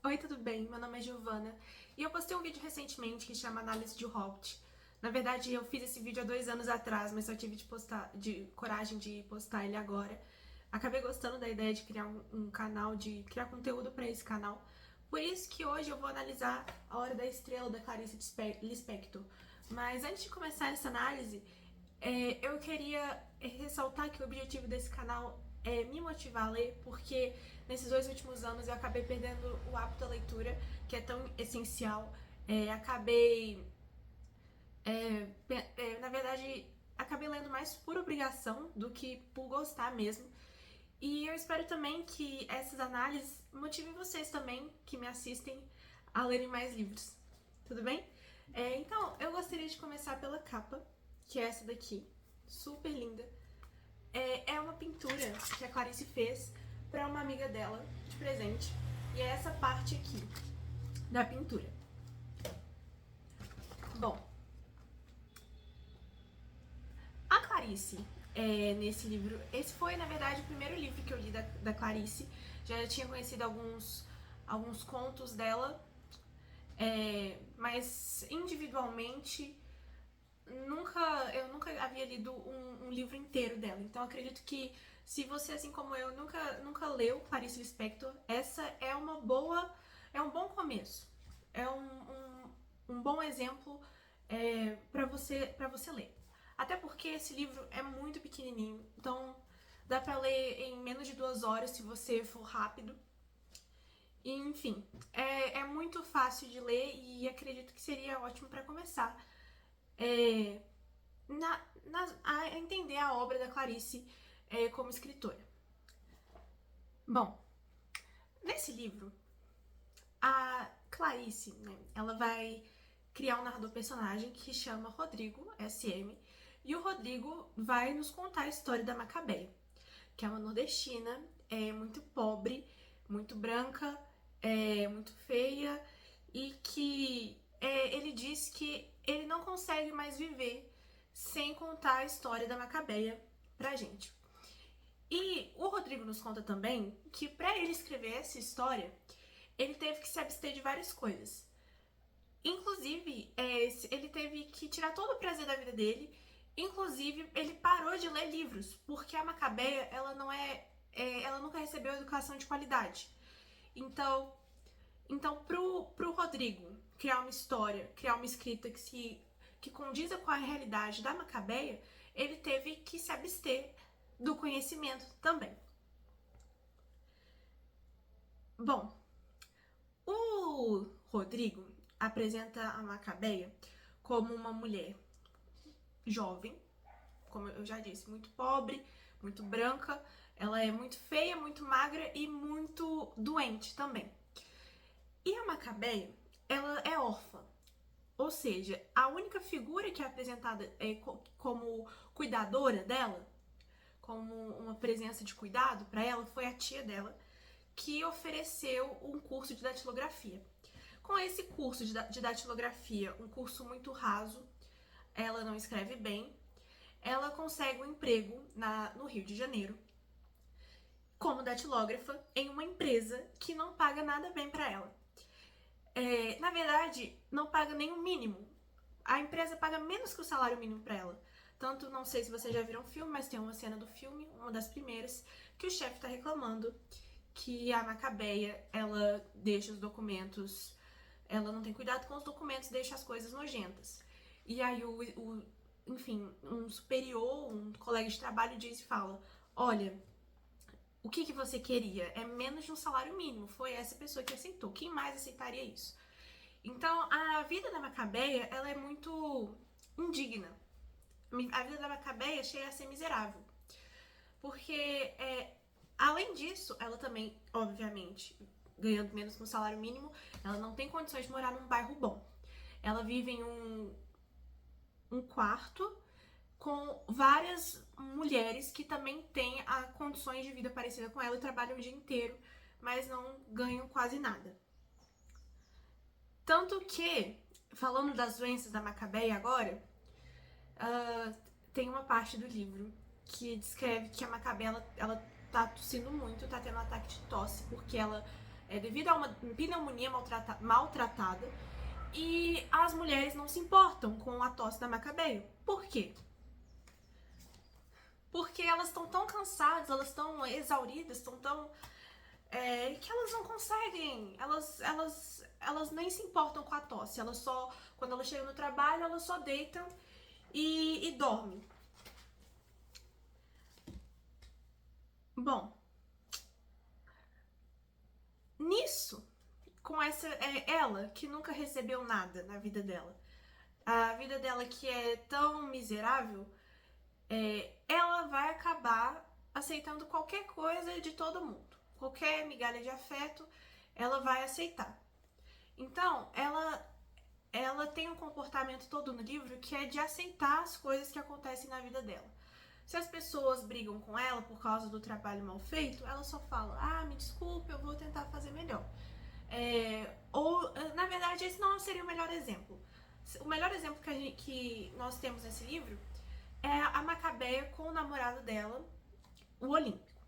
Oi, tudo bem? Meu nome é Giovana e eu postei um vídeo recentemente que chama Análise de Hobbit. Na verdade, eu fiz esse vídeo há 2 anos atrás, mas só tive de coragem de postar ele agora. Acabei gostando da ideia de criar um canal, de criar conteúdo para esse canal. Por isso que hoje eu vou analisar A Hora da Estrela, da Clarice Lispector. Mas antes de começar essa análise, eu queria ressaltar que o objetivo desse canal é me motivar a ler, porque nesses 2 últimos anos eu acabei perdendo o hábito da leitura, que é tão essencial. Acabei, na verdade, acabei lendo mais por obrigação do que por gostar mesmo. E eu espero também que essas análises motivem vocês também, que me assistem, a lerem mais livros. Tudo bem? Então, eu gostaria de começar pela capa, que é essa daqui, super linda. É uma pintura que a Clarice fez para uma amiga dela de presente. E é essa parte aqui da pintura. Bom, a Clarice, nesse livro, esse foi na verdade o primeiro livro que eu li da Clarice. Já tinha conhecido alguns contos dela, mas individualmente eu nunca havia lido um livro inteiro dela. Então acredito que se você, assim como eu, nunca leu Clarice Lispector, essa é é um bom começo. É um bom exemplo para você ler. Até porque esse livro é muito pequenininho, então dá pra ler em menos de 2 horas se você for rápido. E, enfim, é muito fácil de ler e acredito que seria ótimo para começar é, a entender a obra da Clarice como escritora. Bom, nesse livro, a Clarice, né, ela vai criar um narrador personagem que chama Rodrigo, SM, e o Rodrigo vai nos contar a história da Macabeia, que é uma nordestina, muito pobre, muito branca, muito feia, e que ele diz que ele não consegue mais viver sem contar a história da Macabeia pra gente. E o Rodrigo nos conta também que para ele escrever essa história, ele teve que se abster de várias coisas. Inclusive, ele teve que tirar todo o prazer da vida dele. Inclusive, ele parou de ler livros, porque a Macabeia, ela nunca recebeu educação de qualidade. Então pro Rodrigo criar uma história, criar uma escrita que condiza com a realidade da Macabeia, ele teve que se abster do conhecimento também. Bom, o Rodrigo apresenta a Macabeia como uma mulher jovem, como eu já disse, muito pobre, muito branca, ela é muito feia, muito magra e muito doente também. E a Macabeia, ela é órfã, ou seja, a única figura que é apresentada como cuidadora dela, como uma presença de cuidado para ela, foi a tia dela, que ofereceu um curso de datilografia. Com esse curso de datilografia, um curso muito raso, ela não escreve bem, ela consegue um emprego no Rio de Janeiro como datilógrafa em uma empresa que não paga nada bem para ela. Na verdade, não paga nem o mínimo. A empresa paga menos que o salário mínimo para ela. Tanto, não sei se vocês já viram o filme, mas tem uma cena do filme, uma das primeiras, que o chefe tá reclamando que a Macabeia, ela deixa os documentos, ela não tem cuidado com os documentos, deixa as coisas nojentas. E aí enfim, um superior, um colega de trabalho diz e fala: olha, o que você queria? É menos de um salário mínimo. Foi essa pessoa que aceitou. Quem mais aceitaria isso? Então, a vida da Macabeia, ela é muito indigna. A vida da Macabeia chega a ser miserável. Porque, além disso, ela também, obviamente, ganhando menos que um salário mínimo, ela não tem condições de morar num bairro bom. Ela vive em um quarto com várias mulheres que também têm condições de vida parecida com ela e trabalham o dia inteiro, mas não ganham quase nada. Tanto que, falando das doenças da Macabeia agora, tem uma parte do livro que descreve que a Macabeia ela tá tossindo muito, tá tendo um ataque de tosse, porque ela devido a uma pneumonia maltratada, e as mulheres não se importam com a tosse da Macabeia. Por quê? Porque elas estão tão cansadas, elas estão exauridas, estão tão... que elas não conseguem, elas nem se importam com a tosse, elas só, quando elas chegam no trabalho, elas só deitam e dormem. Bom, nisso, com ela que nunca recebeu nada na vida dela, a vida dela que é tão miserável, ela vai acabar aceitando qualquer coisa de todo mundo. Qualquer migalha de afeto, ela vai aceitar. Então, ela tem um comportamento todo no livro que é de aceitar as coisas que acontecem na vida dela. Se as pessoas brigam com ela por causa do trabalho mal feito, ela só fala, me desculpe, eu vou tentar fazer melhor. Ou, na verdade, esse não seria o melhor exemplo. O melhor exemplo que nós temos nesse livro é a Macabeia com o namorado dela, o Olímpico.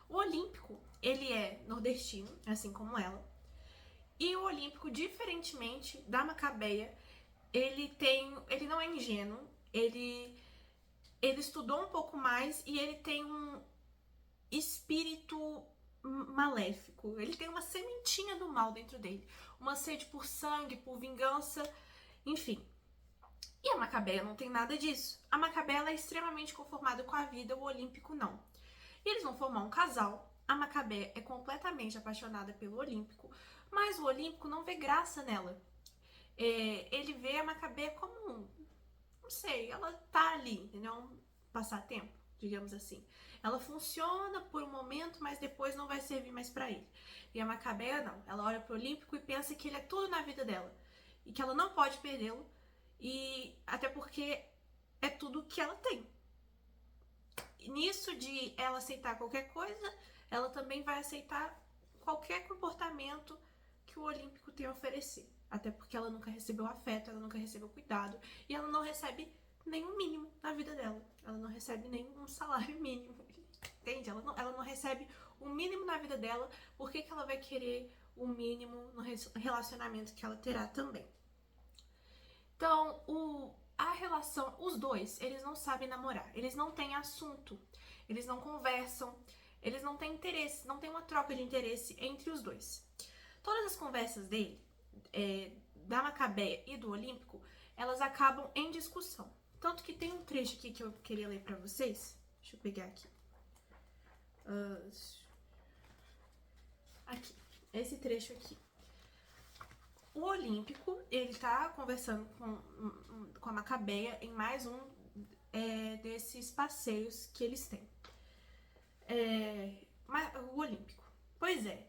O Olímpico, ele é nordestino, assim como ela. E o Olímpico, diferentemente da Macabeia, ele não é ingênuo, ele estudou um pouco mais e ele tem um espírito maléfico. Ele tem uma sementinha do mal dentro dele. Uma sede por sangue, por vingança, enfim. E a Macabeia não tem nada disso. A Macabeia é extremamente conformada com a vida, o Olímpico não. E eles vão formar um casal. A Macabeia é completamente apaixonada pelo Olímpico, mas o Olímpico não vê graça nela. Ele vê a Macabeia como, não sei, ela tá ali, entendeu? Um passatempo, digamos assim. Ela funciona por um momento, mas depois não vai servir mais pra ele. E a Macabeia não. Ela olha pro Olímpico e pensa que ele é tudo na vida dela. E que ela não pode perdê-lo. E até porque é tudo que ela tem. E nisso de ela aceitar qualquer coisa, ela também vai aceitar qualquer comportamento que o Olímpico tem a oferecer. Até porque ela nunca recebeu afeto, ela nunca recebeu cuidado. E ela não recebe nenhum mínimo na vida dela. Ela não recebe nenhum salário mínimo. Entende? Ela não recebe o mínimo na vida dela. Por que ela vai querer o mínimo no relacionamento que ela terá também? Então, a relação, os dois, eles não sabem namorar. Eles não têm assunto. Eles não conversam. Eles não têm interesse. Não tem uma troca de interesse entre os dois. Todas as conversas dele, da Macabeia e do Olímpico, elas acabam em discussão. Tanto que tem um trecho aqui que eu queria ler pra vocês. Deixa eu pegar aqui. Aqui. Esse trecho aqui. O Olímpico, ele tá conversando com a Macabeia em mais um desses passeios que eles têm. O Olímpico. Pois é.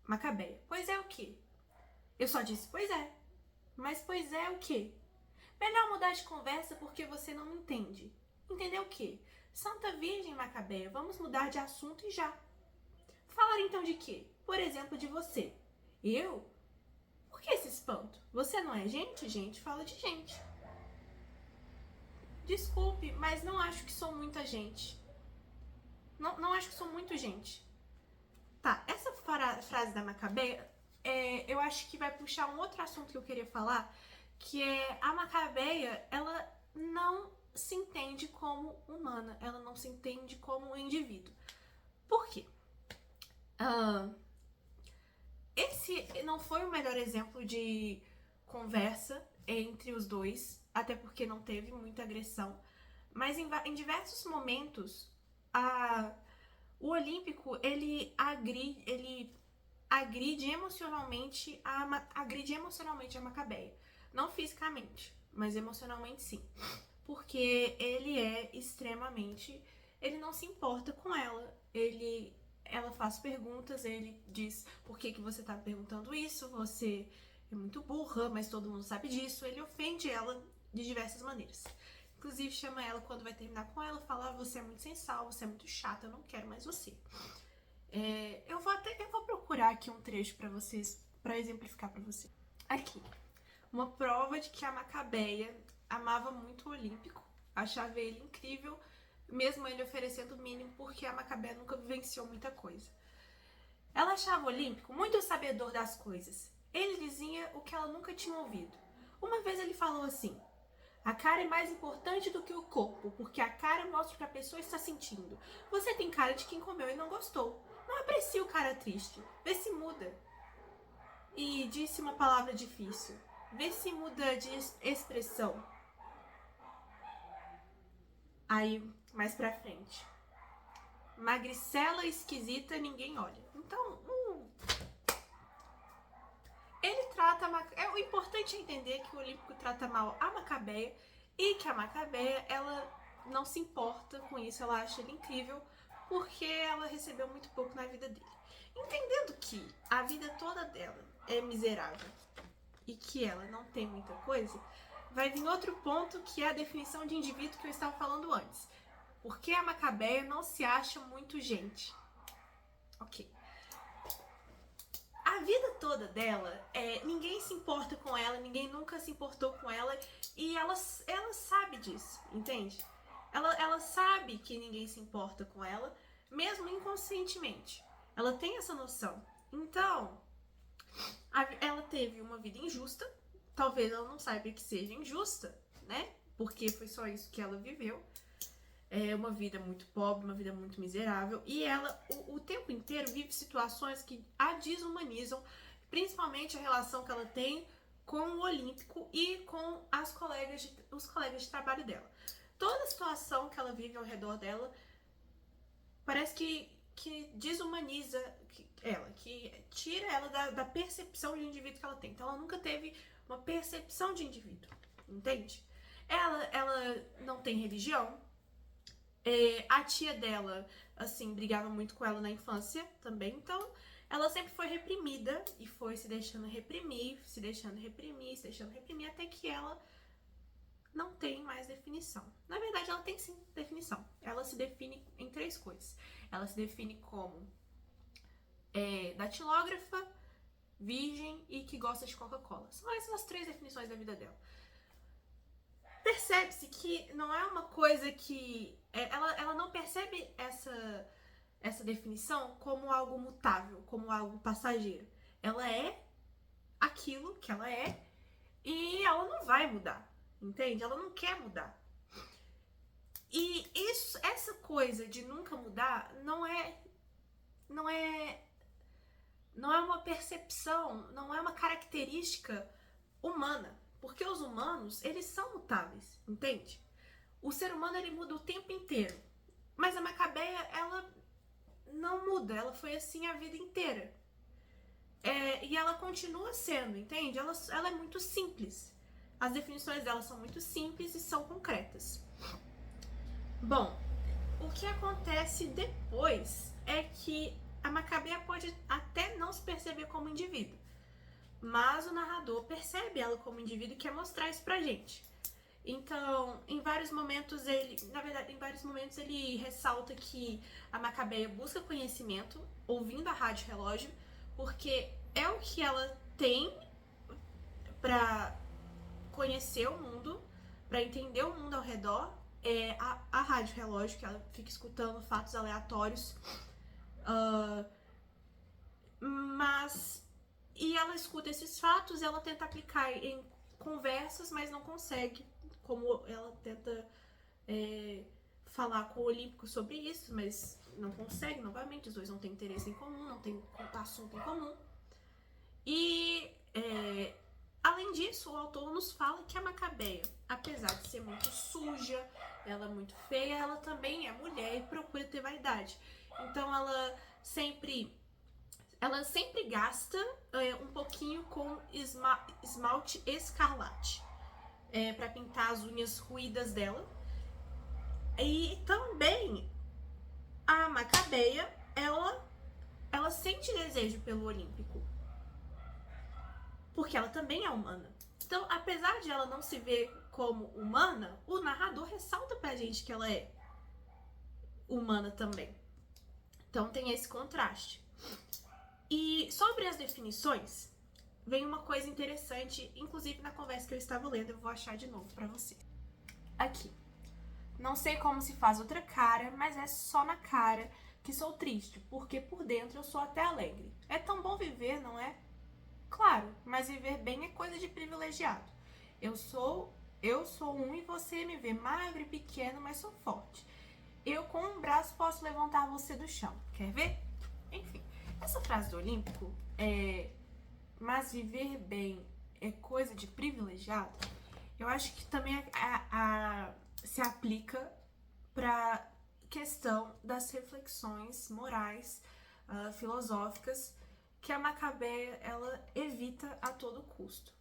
Macabeia. Pois é o quê? Eu só disse pois é. Mas pois é o quê? Melhor mudar de conversa porque você não me entende. Entendeu o quê? Santa Virgem Macabeia, vamos mudar de assunto e já. Falar então de quê? Por exemplo, de você. Eu? Por que esse espanto? Você não é gente? Gente fala de gente. Desculpe, mas não acho que sou muita gente. Não acho que sou muito gente. Tá, essa frase da Macabeia, eu acho que vai puxar um outro assunto que eu queria falar, que é a Macabeia, ela não se entende como humana, ela não se entende como um indivíduo. Por quê? Esse não foi o melhor exemplo de conversa entre os dois, até porque não teve muita agressão, mas em diversos momentos o Olímpico ele agride emocionalmente a Macabeia. Não fisicamente, mas emocionalmente sim. Porque ele é extremamente... Ele não se importa com ela. Ela faz perguntas, ele diz: por que você tá me perguntando isso? Você é muito burra, mas todo mundo sabe disso. Ele ofende ela de diversas maneiras. Inclusive chama ela quando vai terminar com ela, fala: você é muito sem sal, você é muito chata, eu não quero mais você. Eu vou procurar aqui um trecho pra vocês, pra exemplificar pra vocês. Aqui, uma prova de que a Macabeia amava muito o Olímpico, achava ele incrível, mesmo ele oferecendo o mínimo, porque a Macabeia nunca vivenciou muita coisa. Ela achava o Olímpico muito sabedor das coisas. Ele dizia o que ela nunca tinha ouvido. Uma vez ele falou assim: a cara é mais importante do que o corpo, porque a cara mostra o que a pessoa está sentindo. Você tem cara de quem comeu e não gostou. Não aprecia o cara triste. Vê se muda. E disse uma palavra difícil. Vê se muda de expressão. Aí, mais pra frente. Magricela esquisita, ninguém olha. Então, ele trata... O importante é entender que o Olímpico trata mal a Macabeia e que a Macabeia, ela não se importa com isso, ela acha ele incrível porque ela recebeu muito pouco na vida dele. Entendendo que a vida toda dela é miserável e que ela não tem muita coisa, vai vir outro ponto que é a definição de indivíduo que eu estava falando antes. Porque a Macabeia não se acha muito gente. Ok. A vida toda dela, ninguém se importa com ela, ninguém nunca se importou com ela e ela sabe disso, entende? Ela sabe que ninguém se importa com ela, mesmo inconscientemente. Ela tem essa noção. Então, ela teve uma vida injusta, talvez ela não saiba que seja injusta, né? Porque foi só isso que ela viveu. É uma vida muito pobre, uma vida muito miserável. E ela, o tempo inteiro, vive situações que a desumanizam, principalmente a relação que ela tem com o Olímpico e com os colegas de trabalho dela. Toda a situação que ela vive ao redor dela parece que desumaniza ela, que tira ela da percepção de indivíduo que ela tem. Então ela nunca teve uma percepção de indivíduo, entende? Ela não tem religião. A tia dela, assim, brigava muito com ela na infância também, então ela sempre foi reprimida e foi se deixando reprimir, até que ela não tem mais definição. Na verdade, ela tem sim definição. Ela se define em 3 coisas. Ela se define como datilógrafa, virgem e que gosta de Coca-Cola. São essas as 3 definições da vida dela. Percebe-se que não é uma coisa que... Ela não percebe essa definição como algo mutável, como algo passageiro. Ela é aquilo que ela é e ela não vai mudar, entende? Ela não quer mudar. E essa coisa de nunca mudar não é uma percepção, não é uma característica humana. Porque os humanos, eles são mutáveis, entende? O ser humano, ele muda o tempo inteiro. Mas a Macabeia, ela não muda. Ela foi assim a vida inteira. E ela continua sendo, entende? Ela é muito simples. As definições dela são muito simples e são concretas. Bom, o que acontece depois é que a Macabeia pode até não se perceber como indivíduo. Mas o narrador percebe ela como indivíduo e quer mostrar isso pra gente. Então, em vários momentos ele ressalta que a Macabeia busca conhecimento, ouvindo a Rádio Relógio, porque é o que ela tem pra conhecer o mundo, pra entender o mundo ao redor, é a Rádio Relógio, que ela fica escutando fatos aleatórios. E ela escuta esses fatos, ela tenta aplicar em conversas, mas não consegue. Como ela tenta falar com o Olímpico sobre isso, mas não consegue, novamente, os dois não têm interesse em comum, não têm assunto em comum. E, além disso, o autor nos fala que a Macabeia, apesar de ser muito suja, ela é muito feia, ela também é mulher e procura ter vaidade. Então ela sempre gasta um pouquinho com esmalte escarlate para pintar as unhas ruídas dela. E também a Macabeia, ela sente desejo pelo Olímpico, porque ela também é humana. Então, apesar de ela não se ver como humana, o narrador ressalta pra gente que ela é humana também. Então tem esse contraste. E sobre as definições, vem uma coisa interessante, inclusive na conversa que eu estava lendo, eu vou achar de novo pra você. Aqui. Não sei como se faz outra cara, mas é só na cara que sou triste, porque por dentro eu sou até alegre. É tão bom viver, não é? Claro, mas viver bem é coisa de privilegiado. Eu sou um e você me vê magro e pequeno, mas sou forte. Eu com um braço posso levantar você do chão. Quer ver? Enfim, essa frase do Olímpico mas viver bem é coisa de privilegiado. Eu acho que também se aplica para questão das reflexões morais, filosóficas, que a Macabeia ela evita a todo custo.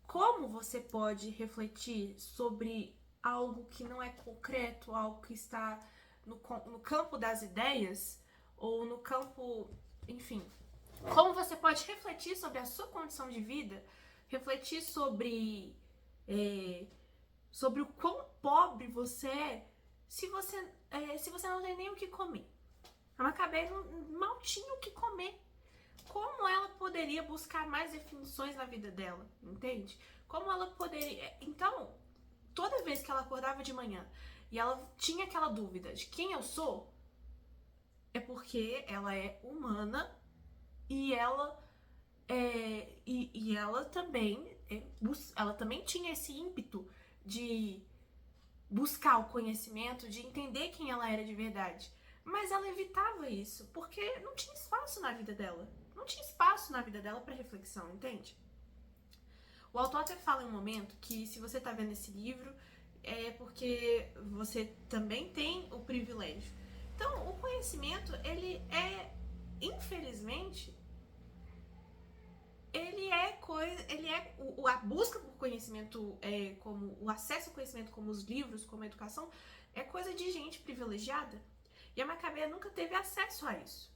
Como você pode refletir sobre algo que não é concreto, algo que está no campo das ideias, ou no campo, enfim, como você pode refletir sobre a sua condição de vida, refletir sobre o quão pobre você é se você não tem nem o que comer. A Macabeia mal tinha o que comer. Como ela poderia buscar mais definições na vida dela, entende? Como ela poderia... Então, toda vez que ela acordava de manhã e ela tinha aquela dúvida de quem eu sou, é porque ela é humana e ela ela também tinha esse ímpeto de buscar o conhecimento, de entender quem ela era de verdade. Mas ela evitava isso, porque não tinha espaço na vida dela. Não tinha espaço na vida dela para reflexão, entende? O autor até fala em um momento que se você tá vendo esse livro, é porque você também tem o privilégio. Então, o conhecimento, ele é, infelizmente, a busca por conhecimento, como o acesso ao conhecimento, como os livros, como a educação, é coisa de gente privilegiada. E a Macabeia nunca teve acesso a isso.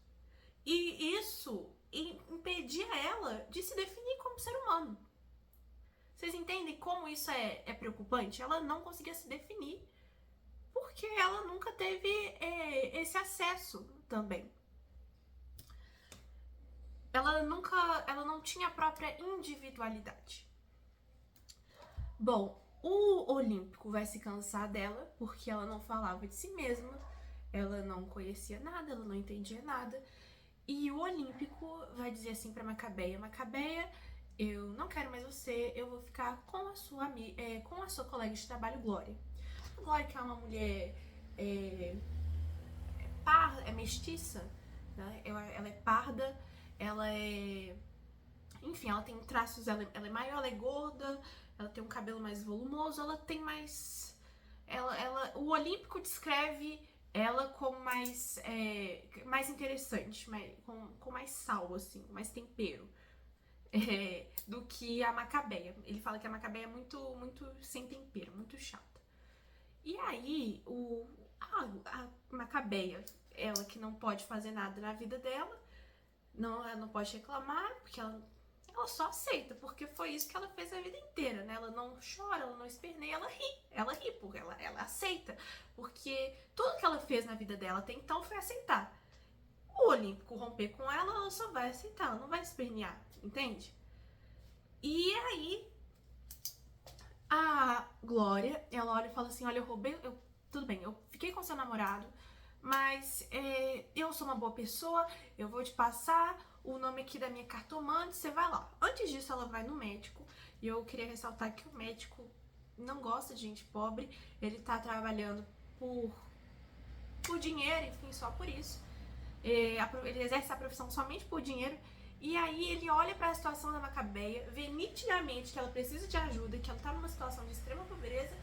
E isso impedia ela de se definir como ser humano. Vocês entendem como isso é preocupante? Ela não conseguia se definir porque ela nunca teve esse acesso também. Ela não tinha a própria individualidade. Bom, o Olímpico vai se cansar dela porque ela não falava de si mesma, ela não conhecia nada, ela não entendia nada. E o Olímpico vai dizer assim pra Macabeia: Macabeia, eu não quero mais você, eu vou ficar com a sua colega de trabalho, Glória. A Glória, que é uma mulher parda, mestiça, né? Ela é parda, ela é... Enfim, ela tem traços, ela é maior, ela é gorda, ela tem um cabelo mais volumoso, ela tem mais... o Olímpico descreve ela como mais interessante, com mais sal, assim, mais tempero, do que a Macabeia. Ele fala que a Macabeia é muito, muito sem tempero, muito chata. E aí, a Macabeia, ela que não pode fazer nada na vida dela, ela não pode reclamar, porque ela só aceita, porque foi isso que ela fez a vida inteira, né? Ela não chora, ela não esperneia, ela ri, porque ela aceita, porque tudo que ela fez na vida dela até então foi aceitar. O Olímpico romper com ela só vai aceitar, ela não vai espernear, entende? E aí, a Glória, ela olha e fala assim: olha, tudo bem, eu fiquei com seu namorado, mas eu sou uma boa pessoa, eu vou te passar o nome aqui da minha cartomante, você vai lá. Antes disso, ela vai no médico, e eu queria ressaltar que o médico não gosta de gente pobre, ele tá trabalhando por dinheiro, enfim, só por isso. Ele exerce a profissão somente por dinheiro, e aí ele olha para a situação da Macabeia, vê nitidamente que ela precisa de ajuda, que ela tá numa situação de extrema pobreza,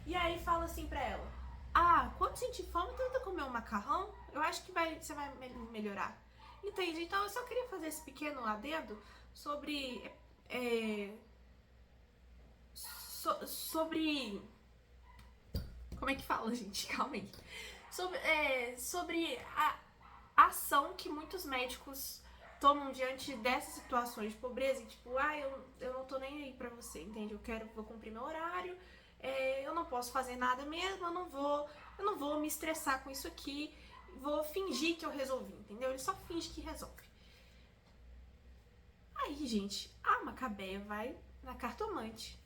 e aí fala assim pra ela: quando sentir fome, tenta comer um macarrão, eu acho que você vai melhorar. Entende? Então eu só queria fazer esse pequeno adendo sobre como é que fala, gente? Calma aí. Sobre a ação que muitos médicos tomam diante dessas situações de pobreza, e tipo, eu não tô nem aí pra você, entende? Vou cumprir meu horário, eu não posso fazer nada mesmo, eu não vou me estressar com isso aqui, vou fingir que eu resolvi, entendeu? Ele só finge que resolve. Aí, gente, a Macabeia vai na cartomante.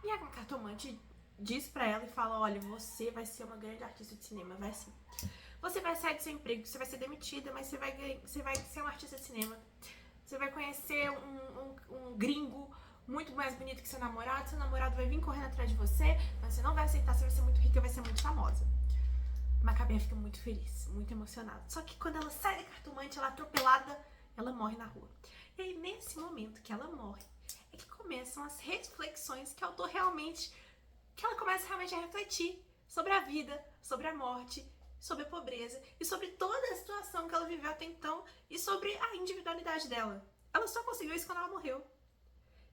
E a cartomante diz pra ela e fala: olha, você vai ser uma grande artista de cinema, vai sim. Você vai sair do seu emprego, você vai ser demitida, mas você vai ser um artista de cinema. Você vai conhecer um gringo muito mais bonito que seu namorado vai vir correndo atrás de você, mas você não vai aceitar, você vai ser muito rica, vai ser muito famosa. Macabea fica muito feliz, muito emocionada. Só que quando ela sai da cartomante, ela é atropelada, ela morre na rua. E aí, nesse momento que ela morre, é que começam as reflexões que o autor realmente... que ela começa realmente a refletir sobre a vida, sobre a morte, sobre a pobreza e sobre toda a situação que ela viveu até então e sobre a individualidade dela. Ela só conseguiu isso quando ela morreu.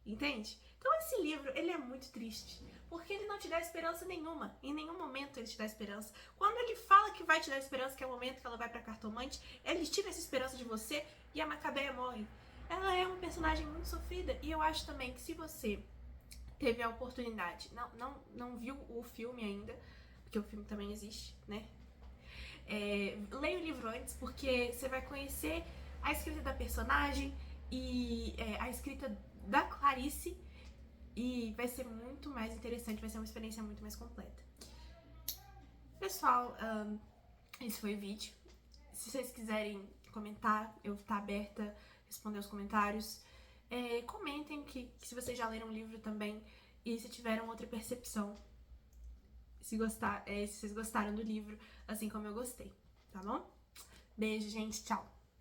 Entende? Então esse livro, ele é muito triste, porque ele não te dá esperança nenhuma. Em nenhum momento ele te dá esperança. Quando ele fala que vai te dar esperança, que é o momento que ela vai pra cartomante, ele tira essa esperança de você e a Macabea morre. Ela é uma personagem muito sofrida e eu acho também que se você teve a oportunidade, não viu o filme ainda, porque o filme também existe, né? Leia o livro antes, porque você vai conhecer a escrita da personagem e a escrita da Clarice, e vai ser muito mais interessante, vai ser uma experiência muito mais completa. Pessoal, esse foi o vídeo. Se vocês quiserem comentar, eu vou estar aberta a responder os comentários. Comentem que se vocês já leram o livro também e se tiveram outra percepção, se vocês gostaram do livro, assim como eu gostei, tá bom? Beijo, gente, tchau!